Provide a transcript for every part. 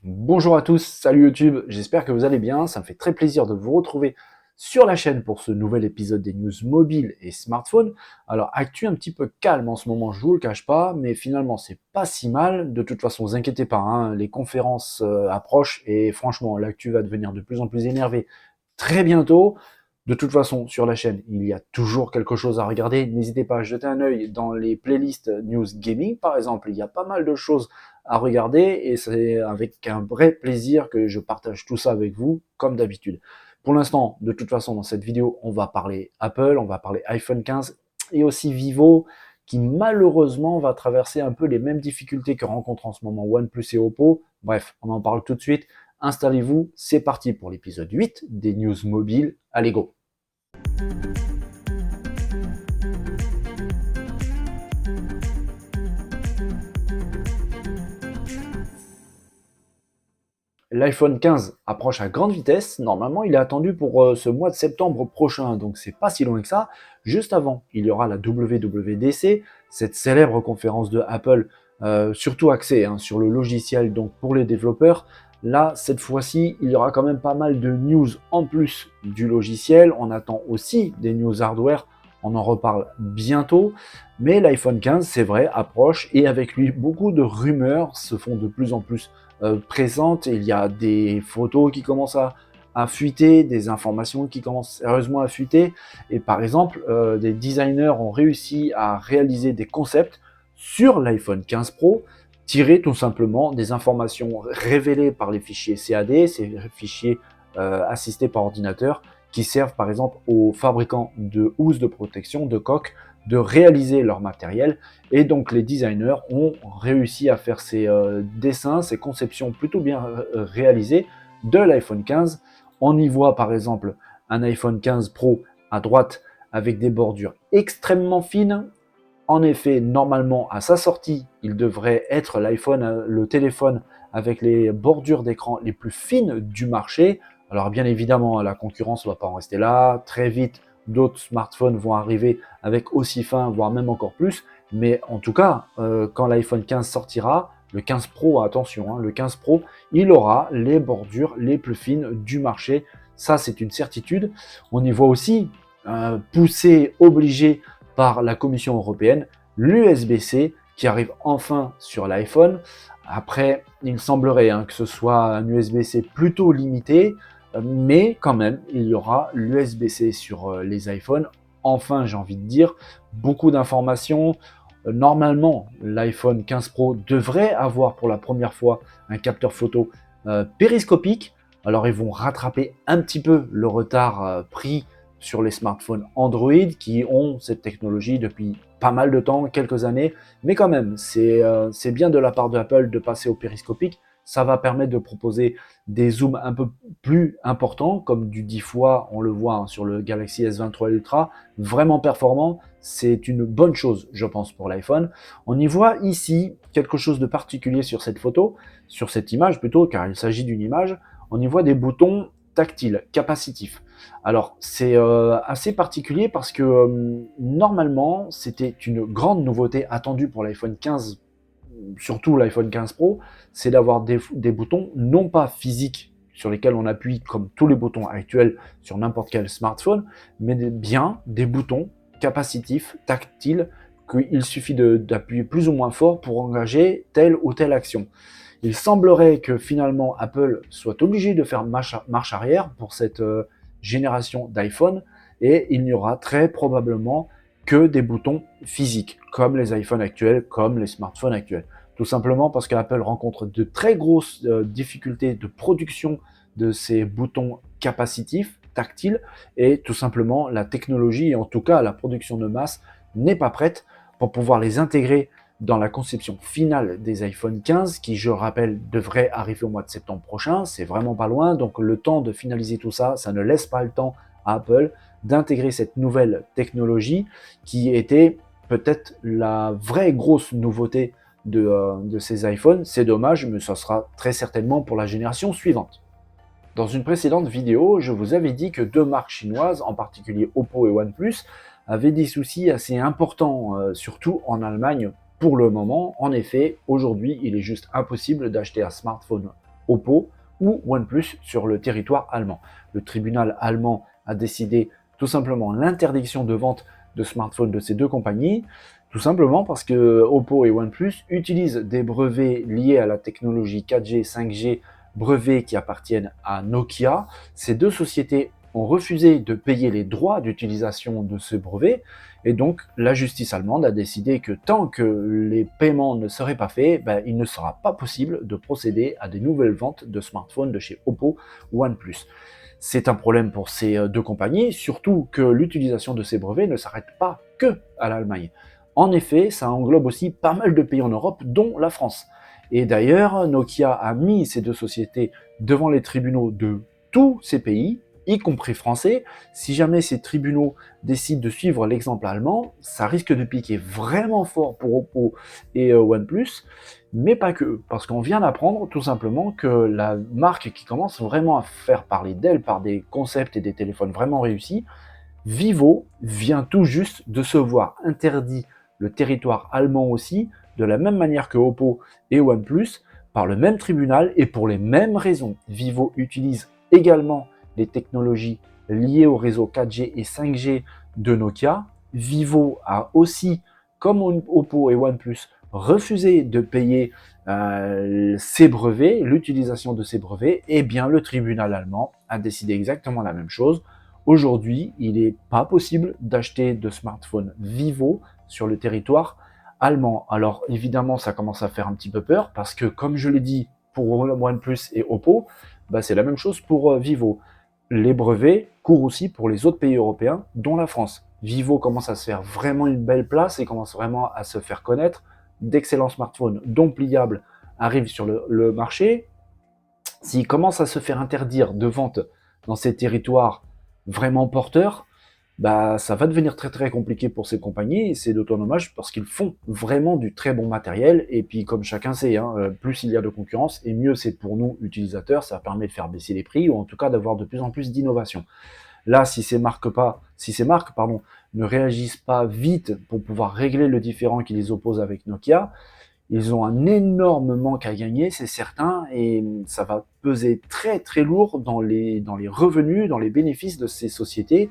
Bonjour à tous, salut YouTube, j'espère que vous allez bien, ça me fait très plaisir de vous retrouver sur la chaîne pour ce nouvel épisode des news mobiles et smartphones. Alors, actu un petit peu calme en ce moment, je vous le cache pas, mais finalement c'est pas si mal. De toute façon, vous inquiétez pas, hein, les conférences approchent et franchement, l'actu va devenir de plus en plus énervé très bientôt. De toute façon, sur la chaîne, il y a toujours quelque chose à regarder. N'hésitez pas à jeter un œil dans les playlists news gaming, par exemple. Il y a pas mal de choses à regarder et c'est avec un vrai plaisir que je partage tout ça avec vous, comme d'habitude. Pour l'instant, de toute façon, dans cette vidéo, on va parler Apple, on va parler iPhone 15 et aussi Vivo, qui malheureusement va traverser un peu les mêmes difficultés que rencontrent en ce moment OnePlus et Oppo. Bref, on en parle tout de suite. Installez-vous, c'est parti pour l'épisode 8 des news mobiles. Allez, go! L'iPhone 15 approche à grande vitesse. Normalement, il est attendu pour ce mois de septembre prochain, donc c'est pas si loin que ça. Juste avant, il y aura la WWDC, cette célèbre conférence de Apple, surtout axée sur le logiciel, donc pour les développeurs. Là, cette fois-ci, il y aura quand même pas mal de news en plus du logiciel. On attend aussi des news hardware. On en reparle bientôt. Mais l'iPhone 15, c'est vrai, approche et avec lui, beaucoup de rumeurs se font de plus en plus présente. Il y a des photos qui commencent à fuiter, des informations qui commencent sérieusement à fuiter. Et par exemple, des designers ont réussi à réaliser des concepts sur l'iPhone 15 Pro, tirés tout simplement des informations révélées par les fichiers CAD, ces fichiers assistés par ordinateur, qui servent par exemple aux fabricants de housses de protection, de coques, de réaliser leur matériel. Et donc les designers ont réussi à faire ces dessins, ces conceptions plutôt bien réalisées de l'iPhone 15. On y voit par exemple un iPhone 15 Pro à droite avec des bordures extrêmement fines. En effet, normalement, à sa sortie, il devrait être l'iPhone, le téléphone avec les bordures d'écran les plus fines du marché. Alors bien évidemment, la concurrence ne va pas en rester là. Très vite, d'autres smartphones vont arriver avec aussi fin, voire même encore plus. Mais en tout cas, quand l'iPhone 15 sortira, le 15 Pro, attention, le 15 Pro, il aura les bordures les plus fines du marché. Ça, c'est une certitude. On y voit aussi, poussé, obligé par la Commission européenne, l'USB-C qui arrive enfin sur l'iPhone. Après, il semblerait que ce soit un USB-C plutôt limité, mais quand même, il y aura l'USB-C sur les iPhones. Enfin, j'ai envie de dire, beaucoup d'informations. Normalement, l'iPhone 15 Pro devrait avoir pour la première fois un capteur photo périscopique. Alors, ils vont rattraper un petit peu le retard pris sur les smartphones Android qui ont cette technologie depuis pas mal de temps, quelques années, mais quand même, c'est bien de la part d'Apple de passer au périscopique. Ça va permettre de proposer des zooms un peu plus importants, comme du 10 fois, on le voit sur le Galaxy S23 Ultra, vraiment performant. C'est une bonne chose, je pense, pour l'iPhone. On y voit ici quelque chose de particulier sur cette photo, sur cette image plutôt, car il s'agit d'une image. On y voit des boutons tactiles, capacitifs. Alors, c'est assez particulier parce que normalement, c'était une grande nouveauté attendue pour l'iPhone 15, surtout l'iPhone 15 Pro, c'est d'avoir des boutons non pas physiques sur lesquels on appuie comme tous les boutons actuels sur n'importe quel smartphone, mais bien des boutons capacitifs, tactiles, qu'il suffit d'appuyer plus ou moins fort pour engager telle ou telle action. Il semblerait que finalement Apple soit obligé de faire marche arrière pour cette génération d'iPhone et il n'y aura très probablement que des boutons physiques, comme les iPhones actuels, comme les smartphones actuels. Tout simplement parce qu'Apple rencontre de très grosses difficultés de production de ces boutons capacitifs, tactiles, et tout simplement la technologie, et en tout cas la production de masse, n'est pas prête pour pouvoir les intégrer dans la conception finale des iPhone 15, qui, je rappelle, devrait arriver au mois de septembre prochain. C'est vraiment pas loin, donc le temps de finaliser tout ça, ça ne laisse pas le temps à Apple d'intégrer cette nouvelle technologie qui était peut-être la vraie grosse nouveauté de ces iPhones. C'est dommage, mais ça sera très certainement pour la génération suivante. Dans une précédente vidéo, je vous avais dit que deux marques chinoises, en particulier Oppo et OnePlus, avaient des soucis assez importants, surtout en Allemagne pour le moment. En effet, aujourd'hui, il est juste impossible d'acheter un smartphone Oppo ou OnePlus sur le territoire allemand. Le tribunal allemand a décidé tout simplement l'interdiction de vente de smartphones de ces deux compagnies, tout simplement parce que Oppo et OnePlus utilisent des brevets liés à la technologie 4G, 5G, brevets qui appartiennent à Nokia. Ces deux sociétés ont refusé de payer les droits d'utilisation de ce brevet, et donc la justice allemande a décidé que tant que les paiements ne seraient pas faits, il ne sera pas possible de procéder à des nouvelles ventes de smartphones de chez Oppo ou OnePlus. C'est un problème pour ces deux compagnies, surtout que l'utilisation de ces brevets ne s'arrête pas que à l'Allemagne. En effet, ça englobe aussi pas mal de pays en Europe, dont la France. Et d'ailleurs, Nokia a mis ces deux sociétés devant les tribunaux de tous ces pays, y compris français. Si jamais ces tribunaux décident de suivre l'exemple allemand, ça risque de piquer vraiment fort pour Oppo et OnePlus, mais pas que, parce qu'on vient d'apprendre tout simplement que la marque qui commence vraiment à faire parler d'elle par des concepts et des téléphones vraiment réussis, Vivo, vient tout juste de se voir interdit le territoire allemand aussi, de la même manière que Oppo et OnePlus, par le même tribunal et pour les mêmes raisons. Vivo utilise également les technologies liées au réseau 4G et 5G de Nokia. Vivo a aussi, comme Oppo et OnePlus, refusé de payer ces brevets, l'utilisation de ces brevets. Et bien le tribunal allemand a décidé exactement la même chose. Aujourd'hui, il n'est pas possible d'acheter de smartphone Vivo sur le territoire allemand. Alors évidemment, ça commence à faire un petit peu peur parce que, comme je l'ai dit pour OnePlus et Oppo, c'est la même chose pour Vivo. Les brevets courent aussi pour les autres pays européens, dont la France. Vivo commence à se faire vraiment une belle place et commence vraiment à se faire connaître. D'excellents smartphones, dont pliables, arrivent sur le marché. S'ils commencent à se faire interdire de vente dans ces territoires vraiment porteurs, ça va devenir très très compliqué pour ces compagnies, et c'est d'autant dommage parce qu'ils font vraiment du très bon matériel, et puis comme chacun sait, plus il y a de concurrence, et mieux c'est pour nous utilisateurs, ça permet de faire baisser les prix, ou en tout cas d'avoir de plus en plus d'innovation. Là, si ces marques ne réagissent pas vite pour pouvoir régler le différend qui les oppose avec Nokia, ils ont un énorme manque à gagner, c'est certain, et ça va peser très très lourd dans les revenus, dans les bénéfices de ces sociétés.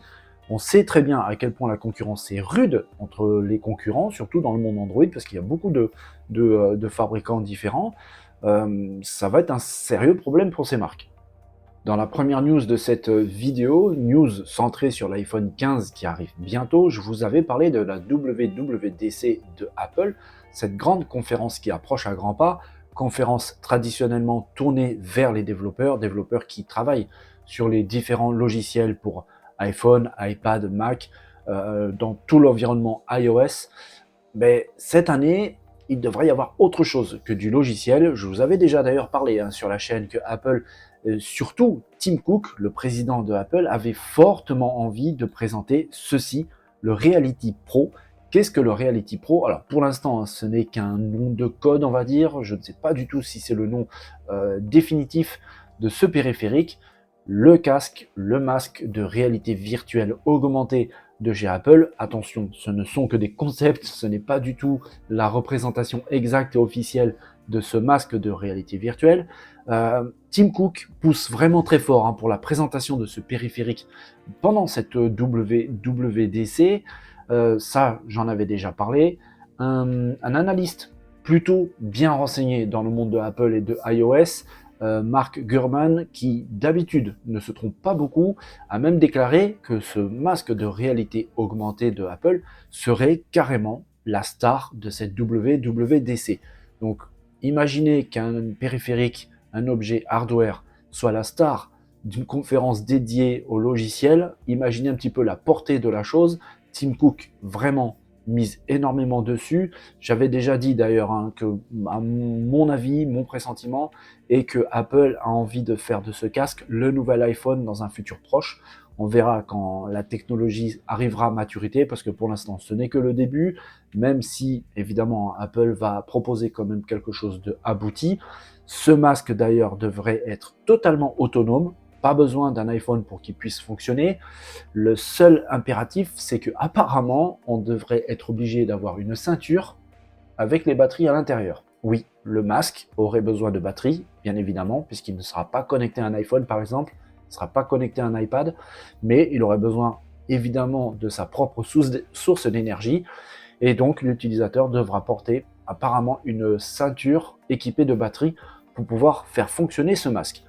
On sait très bien à quel point la concurrence est rude entre les concurrents, surtout dans le monde Android, parce qu'il y a beaucoup de fabricants différents. Ça va être un sérieux problème pour ces marques. Dans la première news de cette vidéo, news centrée sur l'iPhone 15 qui arrive bientôt, je vous avais parlé de la WWDC de Apple, cette grande conférence qui approche à grands pas, conférence traditionnellement tournée vers les développeurs qui travaillent sur les différents logiciels pour iPhone, iPad, Mac, dans tout l'environnement iOS. Mais cette année, il devrait y avoir autre chose que du logiciel. Je vous avais déjà d'ailleurs parlé sur la chaîne que Apple, surtout Tim Cook, le président de Apple, avait fortement envie de présenter ceci, le Reality Pro. Qu'est-ce que le Reality Pro? Alors pour l'instant, ce n'est qu'un nom de code, on va dire. Je ne sais pas du tout si c'est le nom définitif de ce périphérique. Le casque, le masque de réalité virtuelle augmentée de chez Apple. Attention, ce ne sont que des concepts, ce n'est pas du tout la représentation exacte et officielle de ce masque de réalité virtuelle. Tim Cook pousse vraiment très fort pour la présentation de ce périphérique pendant cette WWDC. Ça, j'en avais déjà parlé. Un analyste plutôt bien renseigné dans le monde de Apple et de iOS, Mark Gurman, qui d'habitude ne se trompe pas beaucoup, a même déclaré que ce masque de réalité augmentée de Apple serait carrément la star de cette WWDC. Donc imaginez qu'un périphérique, un objet hardware, soit la star d'une conférence dédiée au logiciel. Imaginez un petit peu la portée de la chose. Tim Cook vraiment mise énormément dessus. J'avais déjà dit d'ailleurs que, à mon avis, mon pressentiment est que Apple a envie de faire de ce casque le nouvel iPhone dans un futur proche. On verra quand la technologie arrivera à maturité, parce que pour l'instant, ce n'est que le début, même si, évidemment, Apple va proposer quand même quelque chose de abouti. Ce masque, d'ailleurs, devrait être totalement autonome. Pas besoin d'un iPhone pour qu'il puisse fonctionner. Le seul impératif, c'est que apparemment, on devrait être obligé d'avoir une ceinture avec les batteries à l'intérieur. oui, le masque aurait besoin de batterie, bien évidemment, puisqu'il ne sera pas connecté à un iPhone par exemple, il ne sera pas connecté à un iPad, mais il aurait besoin évidemment de sa propre source d'énergie, et donc l'utilisateur devra porter apparemment une ceinture équipée de batterie pour pouvoir faire fonctionner ce masque.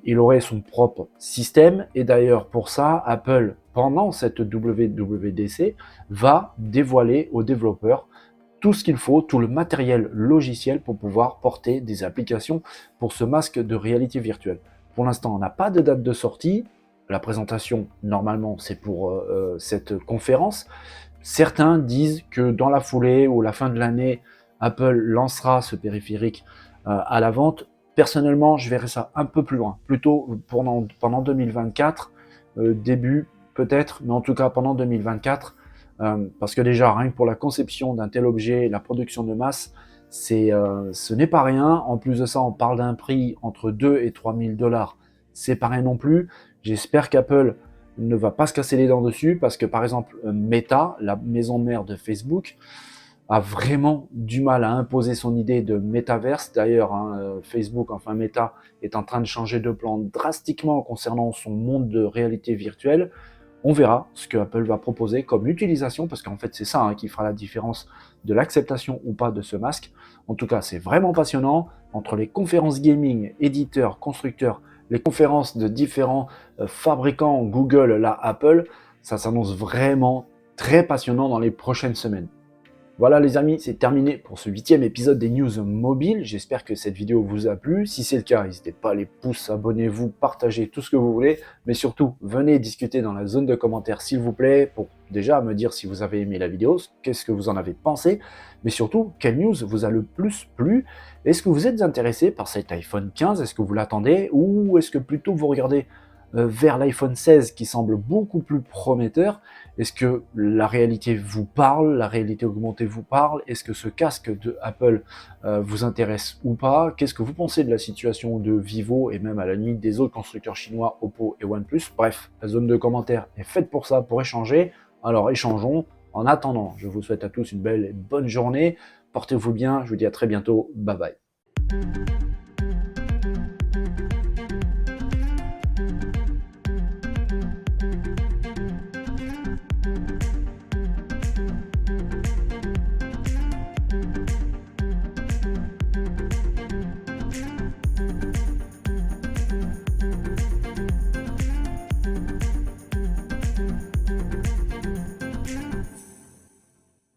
Il aurait son propre système, et d'ailleurs pour ça, Apple, pendant cette WWDC, va dévoiler aux développeurs tout ce qu'il faut, tout le matériel logiciel pour pouvoir porter des applications pour ce masque de réalité virtuelle. Pour l'instant, on n'a pas de date de sortie. La présentation, normalement, c'est pour cette conférence. Certains disent que dans la foulée ou la fin de l'année, Apple lancera ce périphérique à la vente. Personnellement, je verrais ça un peu plus loin, plutôt pendant 2024, début peut-être, mais en tout cas pendant 2024, parce que déjà, rien que pour la conception d'un tel objet, la production de masse, ce n'est pas rien. En plus de ça, on parle d'un prix entre 2 et 3 000 $. C'est pas rien non plus. J'espère qu'Apple ne va pas se casser les dents dessus, parce que par exemple, Meta, la maison mère de Facebook, a vraiment du mal à imposer son idée de métaverse. D'ailleurs, Facebook, enfin Meta, est en train de changer de plan drastiquement concernant son monde de réalité virtuelle. On verra ce que Apple va proposer comme utilisation, parce qu'en fait c'est ça qui fera la différence de l'acceptation ou pas de ce masque. En tout cas, c'est vraiment passionnant. Entre les conférences gaming, éditeurs, constructeurs, les conférences de différents fabricants, Google, là, Apple, ça s'annonce vraiment très passionnant dans les prochaines semaines. Voilà les amis, c'est terminé pour ce 8e épisode des news mobiles. J'espère que cette vidéo vous a plu. Si c'est le cas, n'hésitez pas à les pouces, abonnez-vous, partagez tout ce que vous voulez. Mais surtout, venez discuter dans la zone de commentaires s'il vous plaît, pour déjà me dire si vous avez aimé la vidéo, qu'est-ce que vous en avez pensé. Mais surtout, quelle news vous a le plus plu? Est-ce que vous êtes intéressé par cet iPhone 15? Est-ce que vous l'attendez? Ou est-ce que plutôt vous regardez vers l'iPhone 16 qui semble beaucoup plus prometteur? Est-ce que la réalité vous parle, la réalité augmentée vous parle? Est-ce que ce casque de Apple vous intéresse ou pas? Qu'est-ce que vous pensez de la situation de Vivo et même à la limite des autres constructeurs chinois, Oppo et OnePlus? Bref, la zone de commentaires est faite pour ça, pour échanger. Alors échangeons. En attendant, je vous souhaite à tous une belle et bonne journée. Portez-vous bien, je vous dis à très bientôt. Bye bye.